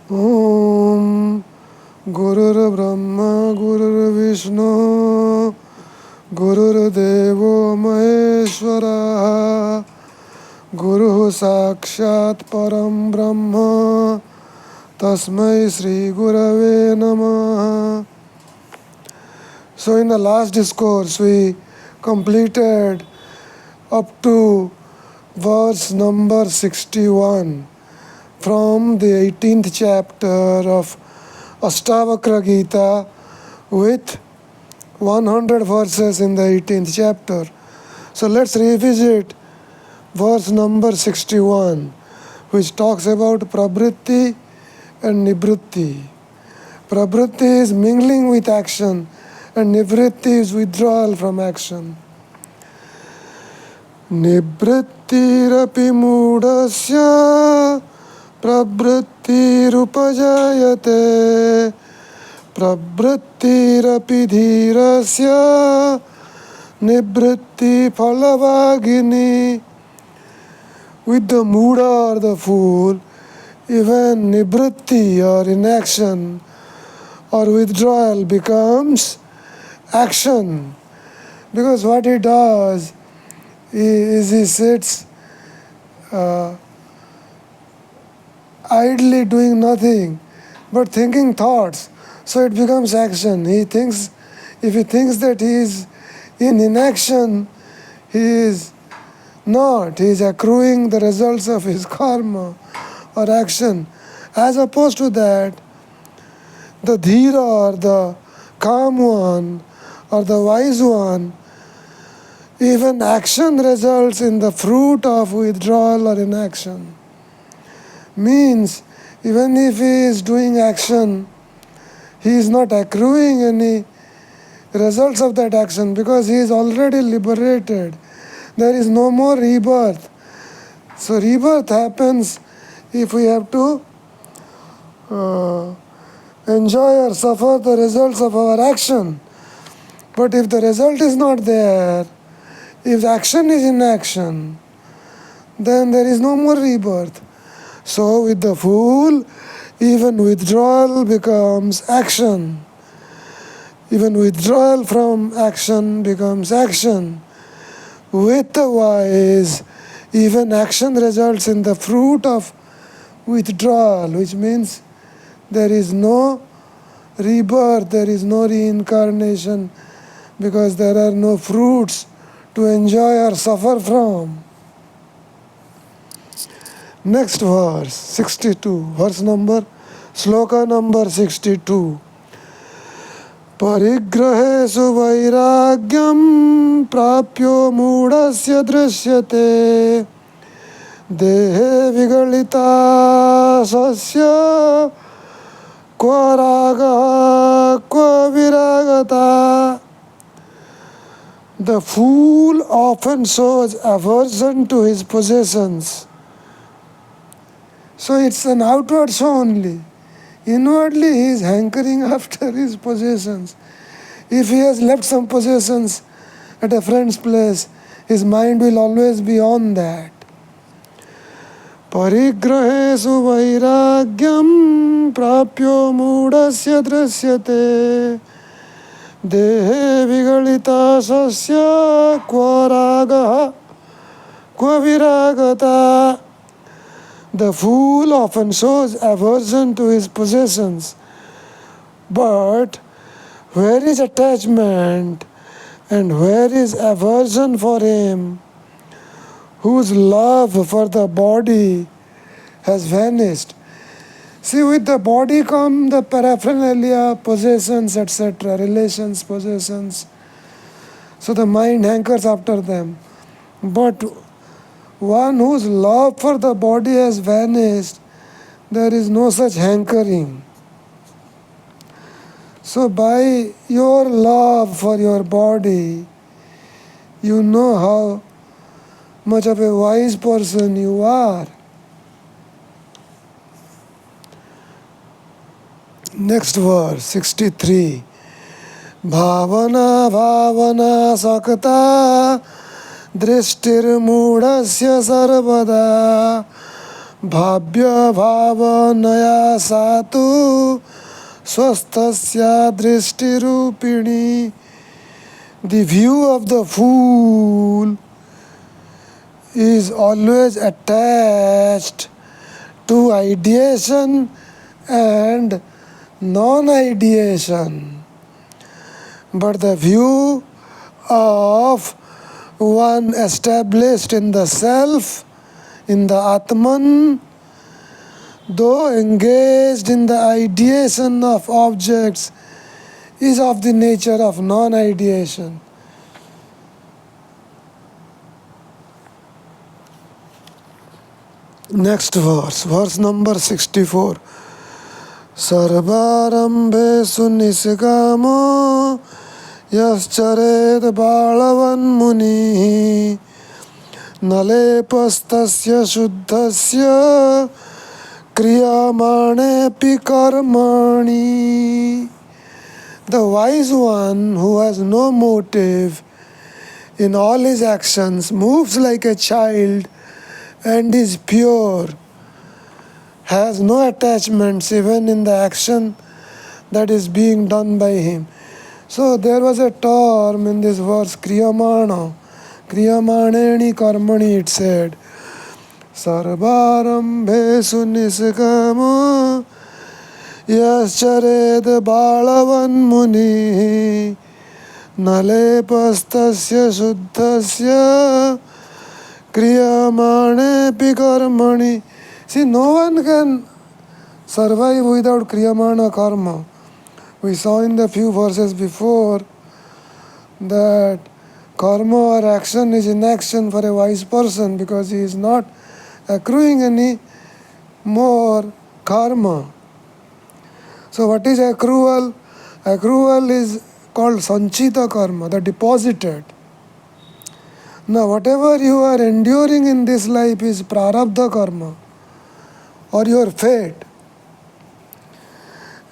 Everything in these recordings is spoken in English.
Om Gurur Brahma Gurur Vishnu Gurur Devo Maheshwara Guru Sakshat Param Brahma Tasmai Sri Gurave Namaha. So in the last discourse we completed up to verse number 61 from the 18th chapter of Ashtavakra Gita with 100 verses in the 18th chapter. So let's revisit verse number 61, which talks about prabritti and nivritti. Prabritti is mingling with action and nivritti is withdrawal from action. Nivrittirapi mudasya प्रवृत्तिरुपजायते प्रवृत्तिरपि धीरस्य निवृत्तिफलभागिनी. With the muda or the fool, even nivritti or inaction or withdrawal becomes action. Because what he does is he sits idly doing nothing but thinking thoughts, so it becomes action. If he thinks that he is in inaction, he is not. He is accruing the results of his karma or action. As opposed to that, the dhira or the calm one or the wise one, even action results in the fruit of withdrawal or inaction. Means even if he is doing action, he is not accruing any results of that action because he is already liberated. There is no more rebirth. So rebirth happens if we have to enjoy or suffer the results of our action. But if the result is not there, if action is inaction, then there is no more rebirth. So with the fool, even withdrawal becomes action. Even withdrawal from action becomes action. With the wise, even action results in the fruit of withdrawal, which means there is no rebirth, there is no reincarnation, because there are no fruits to enjoy or suffer from. Next verse, 62, sloka number 62. Parigrahesu vairagyam prapyo mudasya drishyate dehe vigalita sasya kva raga kva viragata. The fool often shows aversion to his possessions. So it's an outward show only. Inwardly he is hankering after his possessions. If he has left some possessions at a friend's place, his mind will always be on that. Parigrahesu vairagyam prapyo mudasya drishyate dehe vigalita sasya kva raga kva viragata. The fool often shows aversion to his possessions, but where is attachment and where is aversion for him, whose love for the body has vanished? See, with the body come the paraphernalia, possessions, etc., relations, possessions. So the mind hankers after them. But one whose love for the body has vanished, there is no such hankering. So by your love for your body, you know how much of a wise person you are. Next verse, 63. Bhavana bhavana sakata drishtir mudasya sarvada bhavya bhavanaya satu swastasya drishti rupini. The view of the fool is always attached to ideation and non-ideation. But the view of one established in the self, in the Atman, though engaged in the ideation of objects, is of the nature of non-ideation. Next verse number 64. Sarvarambhesu nisigamo yascharet balavan muni nalepastasya shuddhasya kriyamanepi karmani. The wise one who has no motive in all his actions moves like a child and is pure, has no attachments even in the action that is being done by him. So there was a term in this verse, kriyamana. Kriyamaneni karmani, it said. Sarvarambhesu nisigamo yaschared balavan muni nalepastasya shuddhasya kriyamanepi karmani. See, no one can survive without kriyamana karma. We saw in the few verses before that karma or action is inaction for a wise person because he is not accruing any more karma. So what is accrual? Accrual is called sanchita karma, the deposited. Now whatever you are enduring in this life is prarabdha karma or your fate.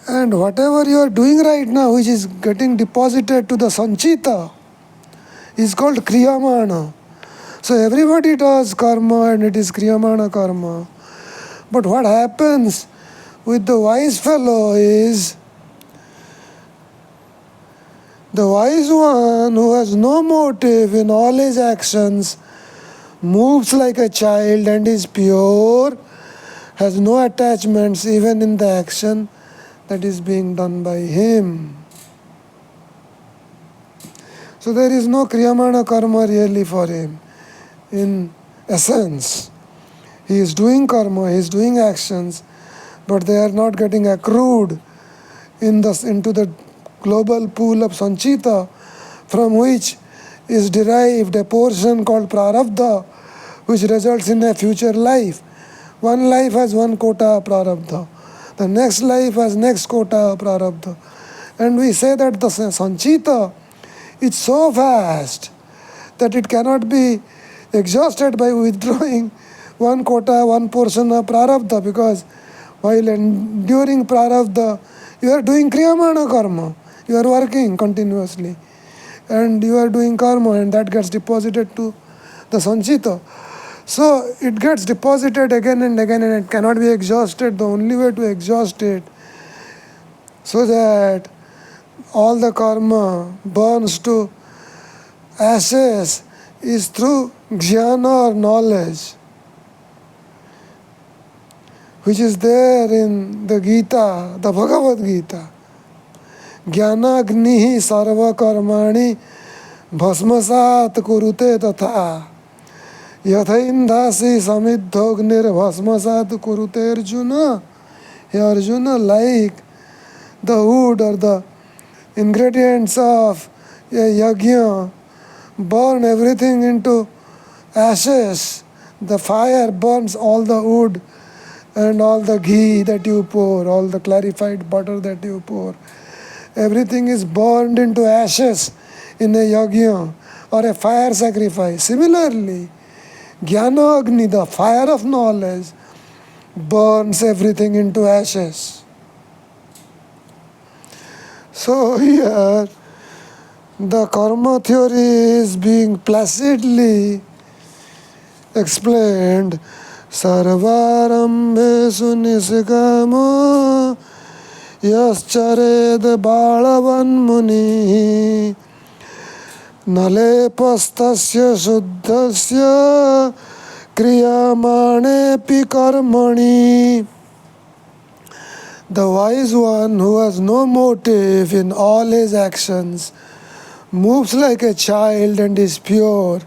And whatever you are doing right now which is getting deposited to the sanchita is called kriyamana. So everybody does karma and it is kriyamana karma. But what happens with the wise fellow is the wise one who has no motive in all his actions moves like a child and is pure, has no attachments even in the action that is being done by him. So there is no kriyamana karma really for him. In essence, he is doing karma, he is doing actions, but they are not getting accrued into the global pool of sanchita, from which is derived a portion called prarabdha, which results in a future life. One life has one quota of prarabdha. The next life has next quota of prarabdha. And we say that the sanchita is so vast that it cannot be exhausted by withdrawing one quota, one portion of prarabdha, because while enduring prarabdha, you are doing kriyamana karma. You are working continuously. And you are doing karma and that gets deposited to the sanchita. So it gets deposited again and again and it cannot be exhausted. The only way to exhaust it so that all the karma burns to ashes is through jnana or knowledge, which is there in the Gita, the Bhagavad Gita. Jnana agnihi sarva karmani bhasmasat kurute tatha yatha indhasi samidhognir bhasmasat kurute Arjuna. Hey Arjuna, like the wood or the ingredients of a yajna burn everything into ashes. The fire burns all the wood and all the ghee that you pour, all the clarified butter that you pour. Everything is burned into ashes in a yajna or a fire sacrifice. Similarly, Jnana Agni, the fire of knowledge, burns everything into ashes. So here, the karma theory is being placidly explained. Sarvarambhesu nisikamo yaschared balavan muni nalepastasya shuddhasya kriyamane karmani. The wise one who has no motive in all his actions, moves like a child and is pure,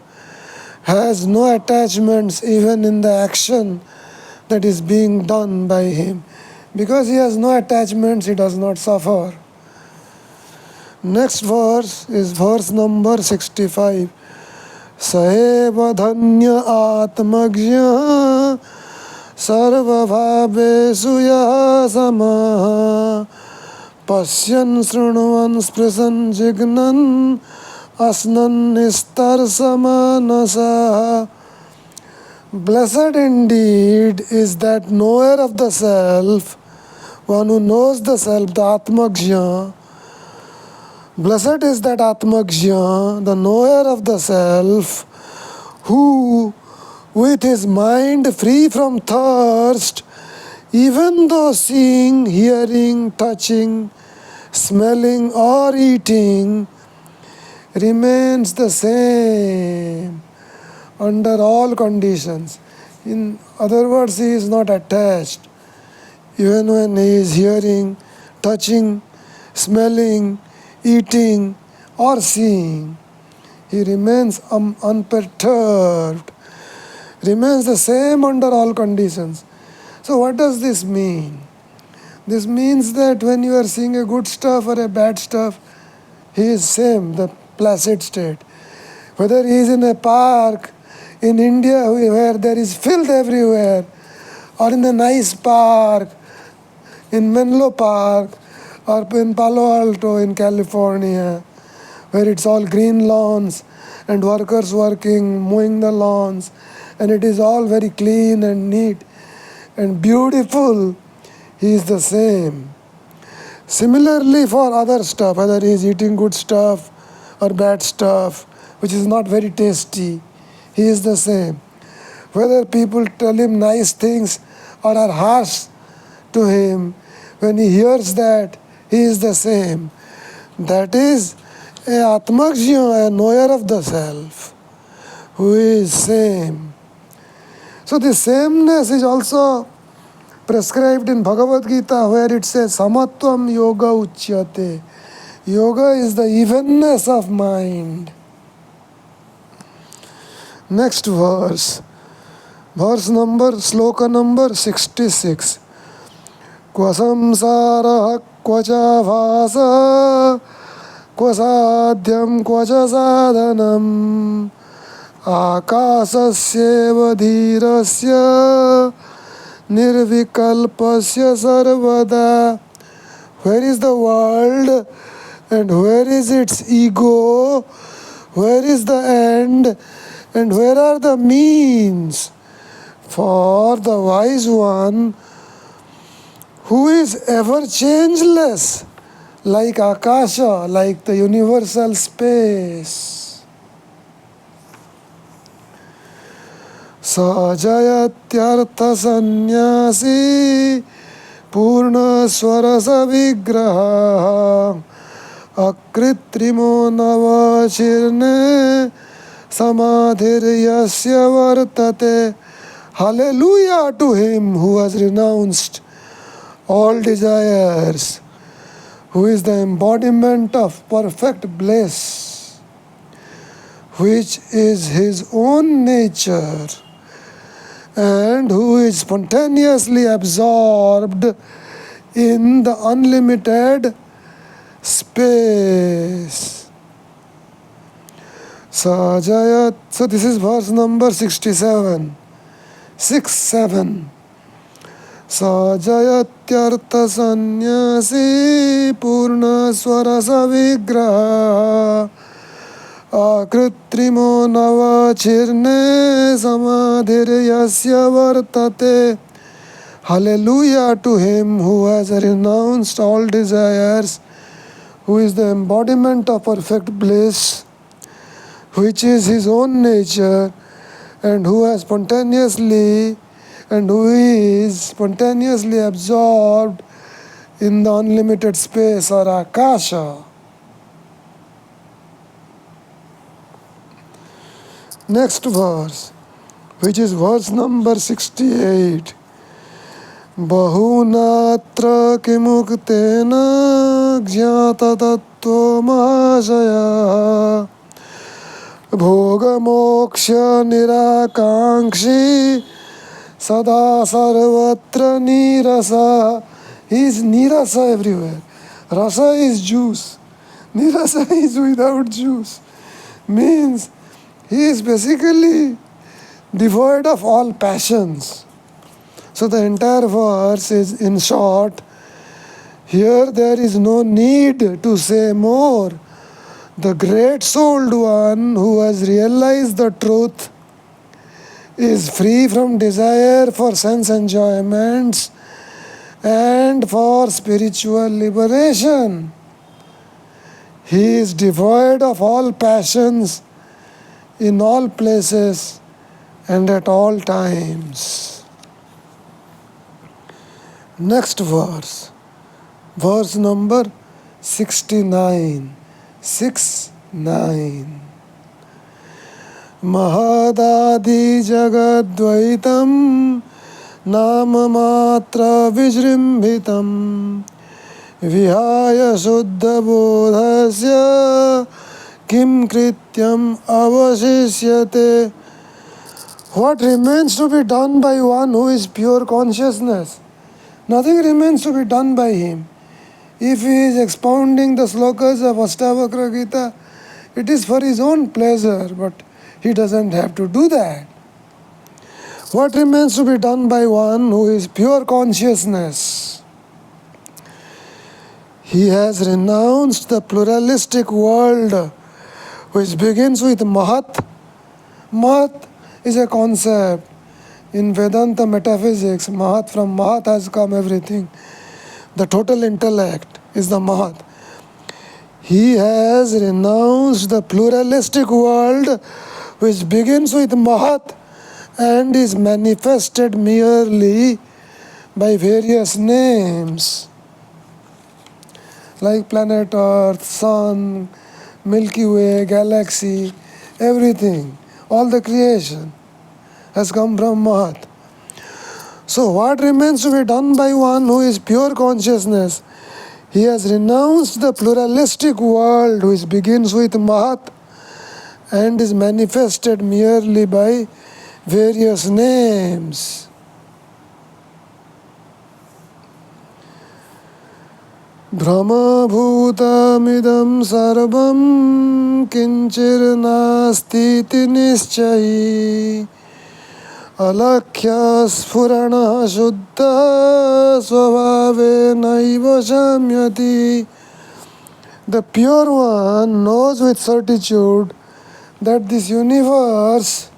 has no attachments even in the action that is being done by him. Because he has no attachments, he does not suffer. Next verse is verse number 65. Saeva dhanya atmagya sarvabhavesu yaha samaha pasyan srunuvan sprisan jignan asnan nistar samanasa. Blessed indeed is that knower of the self, one who knows the self, the Atmagya. Blessed is that Atmagya, the knower of the self, who, with his mind free from thirst, even though seeing, hearing, touching, smelling, or eating, remains the same under all conditions. In other words, he is not attached. Even when he is hearing, touching, smelling, eating, or seeing, he remains unperturbed, remains the same under all conditions. So what does this mean? This means that when you are seeing a good stuff or a bad stuff, he is same, the placid state. Whether he is in a park in India where there is filth everywhere, or in a nice park, in Menlo Park, or in Palo Alto in California, where it's all green lawns and workers working, mowing the lawns, and it is all very clean and neat and beautiful, he is the same. Similarly for other stuff, whether he is eating good stuff or bad stuff, which is not very tasty, he is the same. Whether people tell him nice things or are harsh to him, when he hears that, he is the same. That is a Atmagya, a knower of the self, who is same. So this sameness is also prescribed in Bhagavad Gita, where it says Samatvam Yoga Uchyate. Yoga is the evenness of mind. Next verse. Sloka number 66. Kva samsara kva cha bhasa kva sadhyam kva cha sadhanam akasasyeva dhirasya nirvikalpasya sarvada. Where is the world and where is its ego? Where is the end and where are the means? For the wise one, who is ever changeless, like Akasha, like the universal space. Sajayatyartha sannyasi purna swarasa vigraha akritrimo navachirne samadhiryasya vartate. Hallelujah to him who has renounced all desires, who is the embodiment of perfect bliss, which is his own nature, and who is spontaneously absorbed in the unlimited space. Sajayat. So this is verse number 67. 6-7. Sajayatyartha sannyasi purna swarasa vigraha akritrimo navachirne samadhiryasya vartate. Hallelujah to him who has renounced all desires, who is the embodiment of perfect bliss, which is his own nature, and who has spontaneously and who is spontaneously absorbed in the unlimited space or akasha. Next verse, which is verse number 68. Bahunatra kimuktena jnata tattva mahashaya bhoga moksha nirakankshi sada sarvatra nirasa. He is nirasa everywhere. Rasa is juice. Nirasa is without juice. Means he is basically devoid of all passions. So the entire verse is, in short, here there is no need to say more. The great souled one who has realized the truth is free from desire for sense enjoyments and for spiritual liberation. He is devoid of all passions in all places and at all times. Next verse, verse number 69. 69. Mahadadi jagadvaitam namamatra vijrimbhitam vihaya suddha bodhasya kim krityam avashishyate. What remains to be done by one who is pure consciousness? Nothing remains to be done by him. If he is expounding the slokas of Ashtavakra Gita, it is for his own pleasure, but he doesn't have to do that. What remains to be done by one who is pure consciousness? He has renounced the pluralistic world which begins with Mahat. Mahat is a concept. In Vedanta metaphysics, Mahat, from Mahat has come everything. The total intellect is the Mahat. He has renounced the pluralistic world which begins with Mahat and is manifested merely by various names like planet Earth, Sun, Milky Way, galaxy, everything, all the creation has come from Mahat. So what remains to be done by one who is pure consciousness? He has renounced the pluralistic world which begins with Mahat and is manifested merely by various names. Brahma bhutamidam sarvam kinchir nasti nischai alakhya sphurana shuddha svabhave naiva samyati. The pure one knows with certitude that this universe,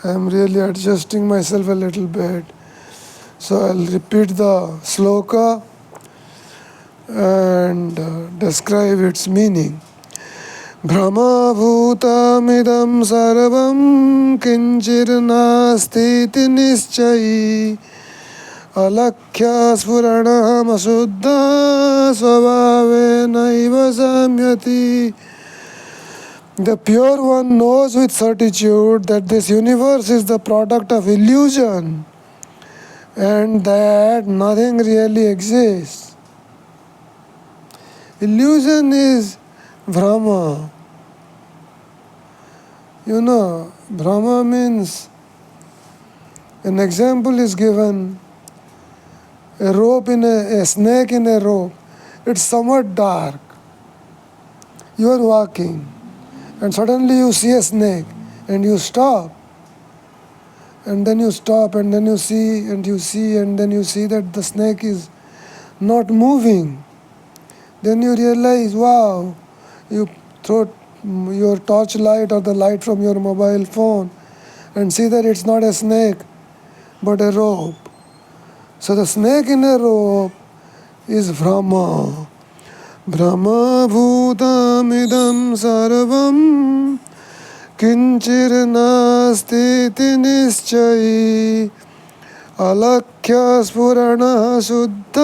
I am really adjusting myself a little bit, so I'll repeat the sloka and describe its meaning. Brahma bhutamidam sarvam kinchir nasti nischai alakhya sphurana masuddha svabhave naiva samyati. The pure one knows with certitude that this universe is the product of illusion and that nothing really exists. Illusion is Brahma. You know, Brahma means, an example is given, a snake in a rope. It's somewhat dark. You are walking and suddenly you see a snake and you stop. And then you stop and then you see and you see and then you see that the snake is not moving. Then you realize, wow, you throw your torchlight or the light from your mobile phone and see that it's not a snake but a rope. So the snake in a rope is Brahma. Brahma bhutam idam sarvam किंचिर नास्तीति निश्चयी अलक्ष्य स्फुरण शुद्ध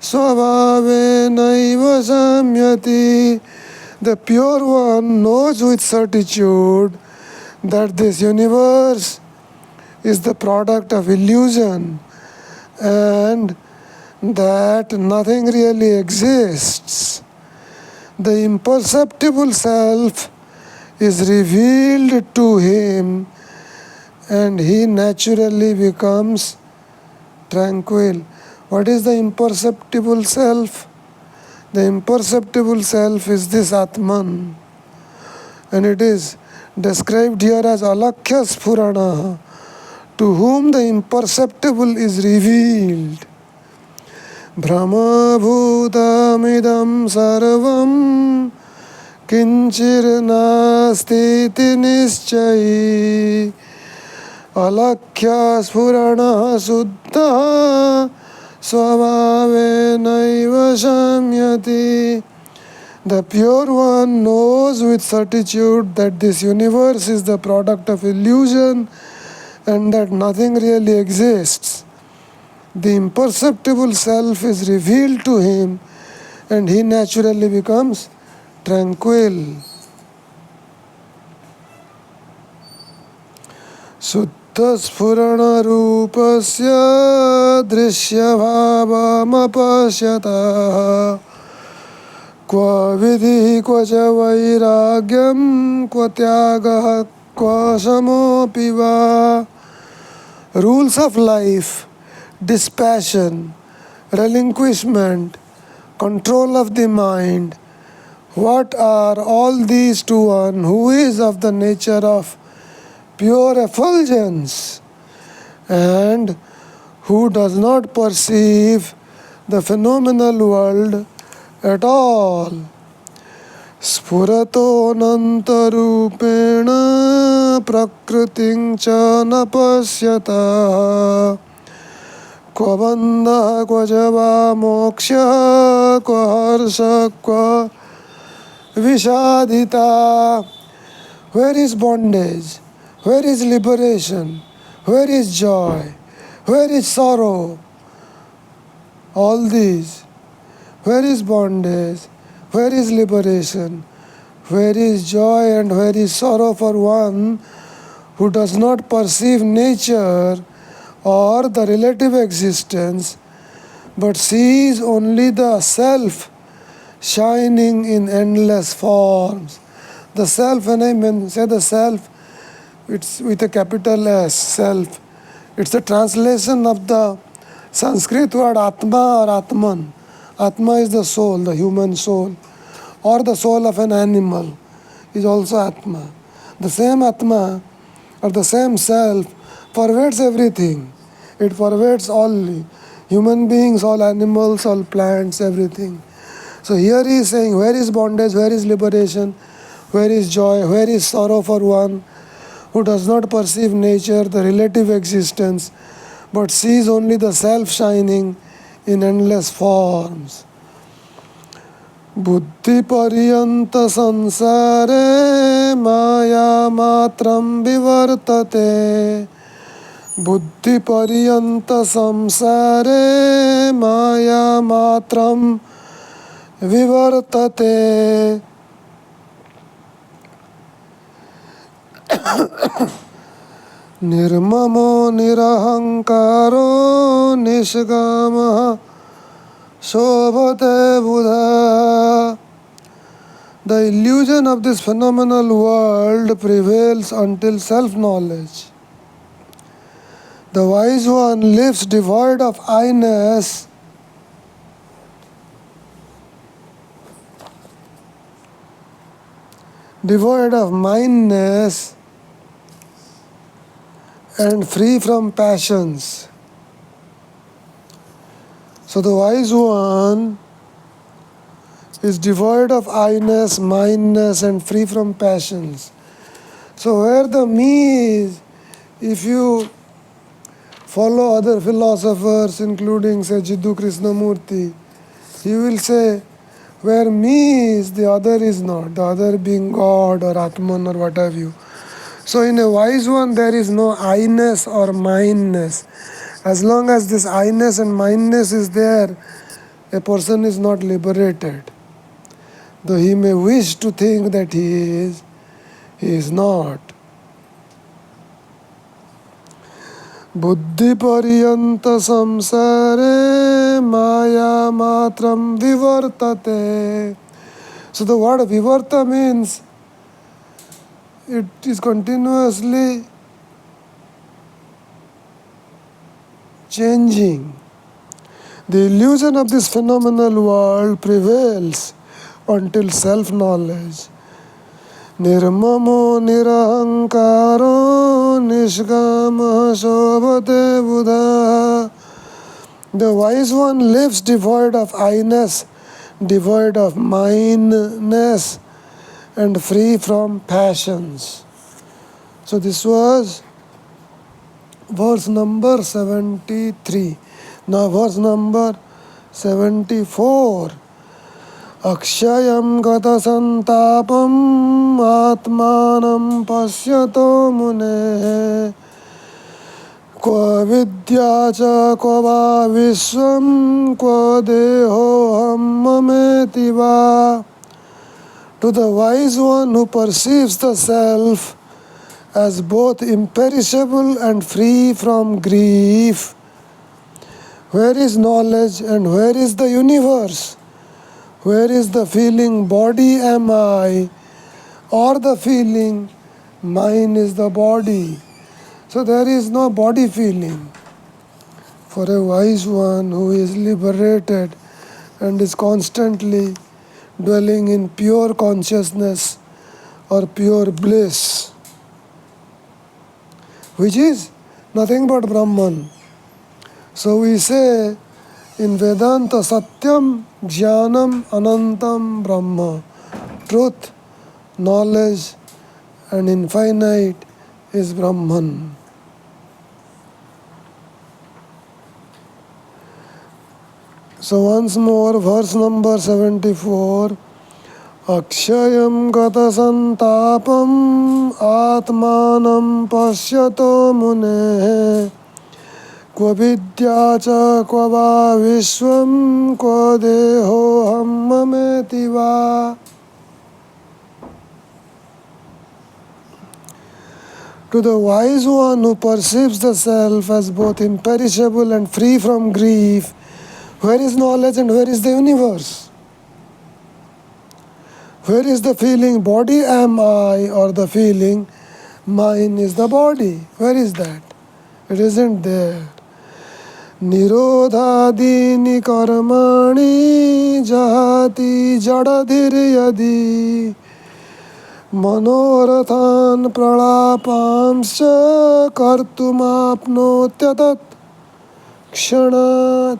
स्वभावेनैव samyati. The pure one knows with certitude that this universe is the product of illusion and that nothing really exists. The imperceptible self is revealed to him and he naturally becomes tranquil. What is the imperceptible self? The imperceptible self is this Atman, and it is described here as Alakya Spurana, to whom the imperceptible is revealed. Brahma Bhutamidam Sarvam Kinchir Nastiti Nischayi Alakya Spurana Suddha Swabhavenaiva samyati. The pure one knows with certitude that this universe is the product of illusion and that nothing really exists. The imperceptible self is revealed to him and he naturally becomes tranquil. Spurana rupasya drishya bhavamapashyata Kva vidhi kva cha vairagyam kva tyagah kva samopiva. Rules of life, dispassion, relinquishment, control of the mind. What are all these to one who is of the nature of pure effulgence and who does not perceive the phenomenal world at all? Spurato nantarupena prakriting cha napasyata kva bandha kva java moksha kva harsha kva vishadita. Where is bondage? Where is liberation? Where is joy? Where is sorrow? All these. Where is bondage? Where is liberation? Where is joy and where is sorrow for one who does not perceive nature or the relative existence, but sees only the self shining in endless forms? The self, when I say the self, it's with a capital S, self. It's a translation of the Sanskrit word Atma or Atman. Atma is the soul, the human soul, or the soul of an animal is also Atma. The same Atma or the same self pervades everything. It pervades all human beings, all animals, all plants, everything. So here he is saying, where is bondage, where is liberation, where is joy, where is sorrow for one who does not perceive nature, the relative existence, but sees only the self shining in endless forms. Buddhi pariyanta sansare maya matram vivartate. Buddhi pariyanta samsare maya matram vivartate. Nirmamo nirahankaro nishgama shobhate buddha. The illusion of this phenomenal world prevails until self-knowledge. The wise one lives devoid of I-ness, devoid of mindness, and free from passions. So the wise one is devoid of I-ness, mindness, and free from passions. So where the me is, if you follow other philosophers, including say Jiddu Krishnamurti, he will say where me is, the other is not, the other being God or Atman or what have you. So in a wise one, there is no I-ness or mindness. As long as this I-ness and mindness is there, a person is not liberated. Though he may wish to think that he is not. Buddhi pariyanta samsare maya matram vivartate. So the word vivarta means it is continuously changing. The illusion of this phenomenal world prevails until self-knowledge. Nirmamo nirahankaro nishgama shobhate buddha. The wise one lives devoid of I-ness, devoid of mindness, and free from passions. So this was verse number 73. Now verse number 74. Akshayam gata santapam atmanam pasyato mune kva vidya cha kva va vishwam kva dehoham mameti va. To the wise one who perceives the self as both imperishable and free from grief, where is knowledge and where is the universe? Where is the feeling body am I, or the feeling mine is the body? So there is no body feeling. For a wise one who is liberated and is constantly dwelling in pure consciousness or pure bliss, which is nothing but Brahman. So we say in Vedanta, Satyam, Jnanam, Anantam, Brahma. Truth, knowledge, and infinite is Brahman. So once more, verse number 74. Akshayam gata santapam atmanam pasyato mune kva vidya cha kva va vishwam kva dehoham mameti va. To the wise one who perceives the self as both imperishable and free from grief, where is knowledge and where is the universe? Where is the feeling body am I, or the feeling mine is the body? Where is that? It isn't there. Nirodhadini karmani jahati jadadhir yadi manorathan pralapamscha kartumapnotyatat kshanat.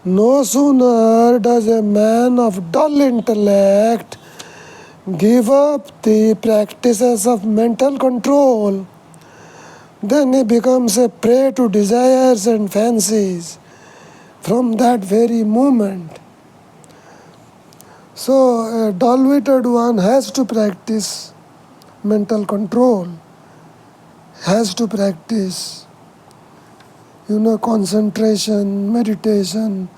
No sooner does a man of dull intellect give up the practices of mental control, then he becomes a prey to desires and fancies from that very moment. So a dull-witted one has to practice mental control, has to practice concentration, meditation,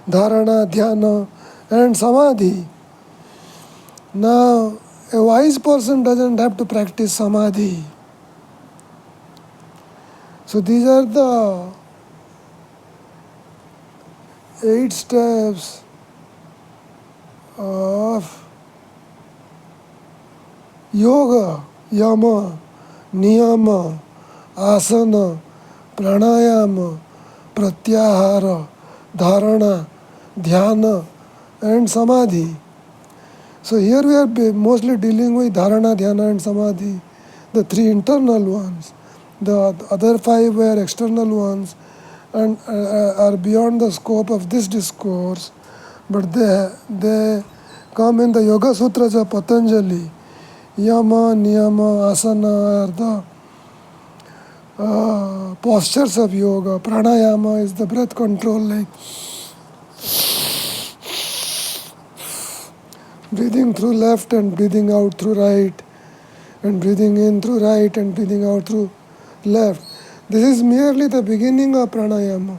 dharana, dhyana, and samadhi. Now, a wise person doesn't have to practice samadhi. So these are the 8 steps of yoga, yama, niyama, asana, pranayama, pratyahara, dharana, dhyana, and samadhi. So here we are mostly dealing with dharana, dhyana, and samadhi, the 3 internal ones. The other 5 were external ones and are beyond the scope of this discourse, but they come in the Yoga Sutras of Patanjali. Yama, niyama, asana are the postures of yoga. Pranayama is the breath control, like breathing through left and breathing out through right, and breathing in through right and breathing out through left. This is merely the beginning of pranayama.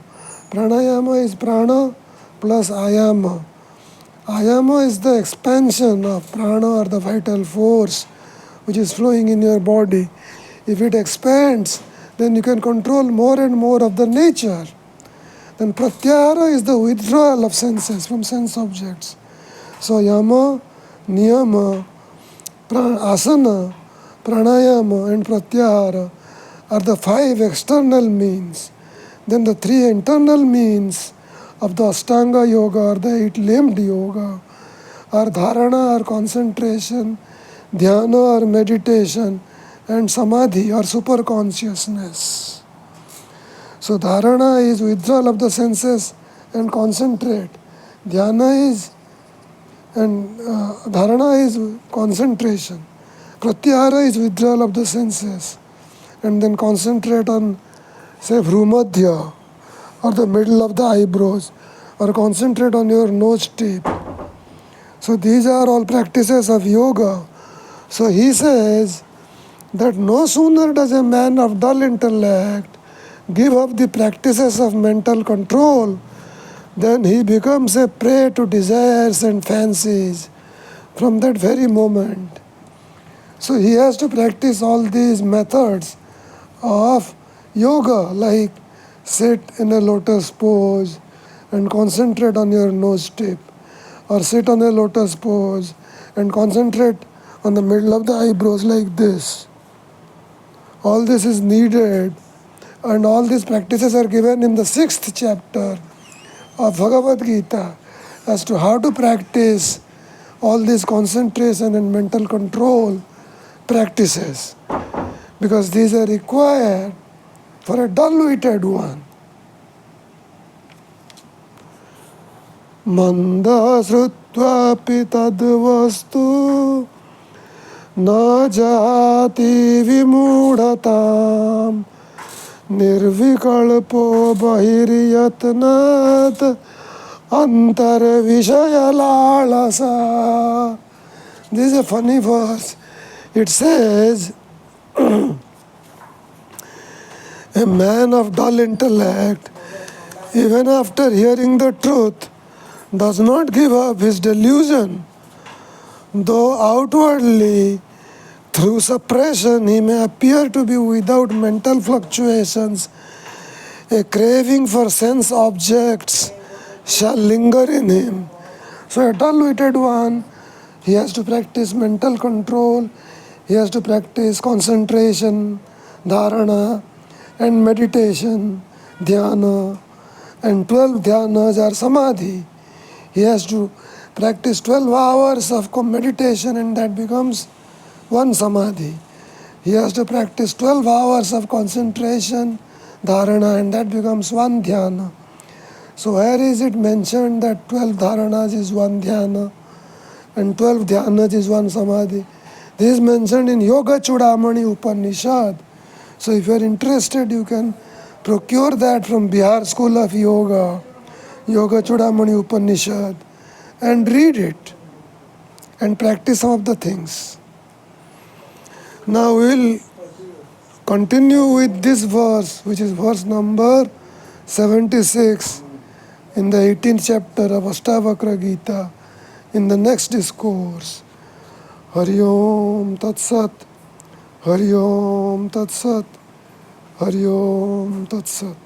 Pranayama is prana plus ayama. Ayama is the expansion of prana or the vital force which is flowing in your body. If it expands, then you can control more and more of the nature. Then pratyahara is the withdrawal of senses from sense objects. So yama, niyama, asana, pranayama and pratyahara are the 5 external means. Then the 3 internal means of the Ashtanga yoga or the 8-limbed yoga are dharana or concentration, dhyana or meditation, and samadhi or superconsciousness. So dharana is withdrawal of the senses and concentrate. Dhyana is dharana is concentration. Pratyahara is withdrawal of the senses, and then concentrate on, say, bhrumadhya or the middle of the eyebrows, or concentrate on your nose tip. So these are all practices of yoga. So he says that no sooner does a man of dull intellect give up the practices of mental control, then he becomes a prey to desires and fancies from that very moment. So he has to practice all these methods of yoga, like sit in a lotus pose and concentrate on your nose tip, or sit on a lotus pose and concentrate on the middle of the eyebrows like this. All this is needed, and all these practices are given in the 6th chapter of Bhagavad Gita as to how to practice all these concentration and mental control practices, because these are required for a dull-witted one. Manda srutvapi tadvastu na jati vimudhatam nirvikalpo bahiryatnat antar vishaya lalasa. This is a funny verse. It says, a man of dull intellect, even after hearing the truth, does not give up his delusion, though outwardly, through suppression, he may appear to be without mental fluctuations. A craving for sense objects shall linger in him. So a dull-witted one, he has to practice mental control, he has to practice concentration, dharana, and meditation, dhyana, and 12 dhyanas are samadhi. He has to practice 12 hours of meditation, and that becomes one samadhi. He has to practice 12 hours of concentration, dharana, and that becomes one dhyana. So where is it mentioned that 12 dharanas is one dhyana and 12 dhyanas is one samadhi? This is mentioned in Yoga Chudamani Upanishad. So if you are interested, you can procure that from Bihar School of Yoga, Yoga Chudamani Upanishad, and read it and practice some of the things. Now we will continue with this verse, which is verse number 76 in the 18th chapter of Ashtavakra Gita, in the next discourse. Hari Om Tat Sat, Hari Om Tat Sat, Hari Om Tat Sat.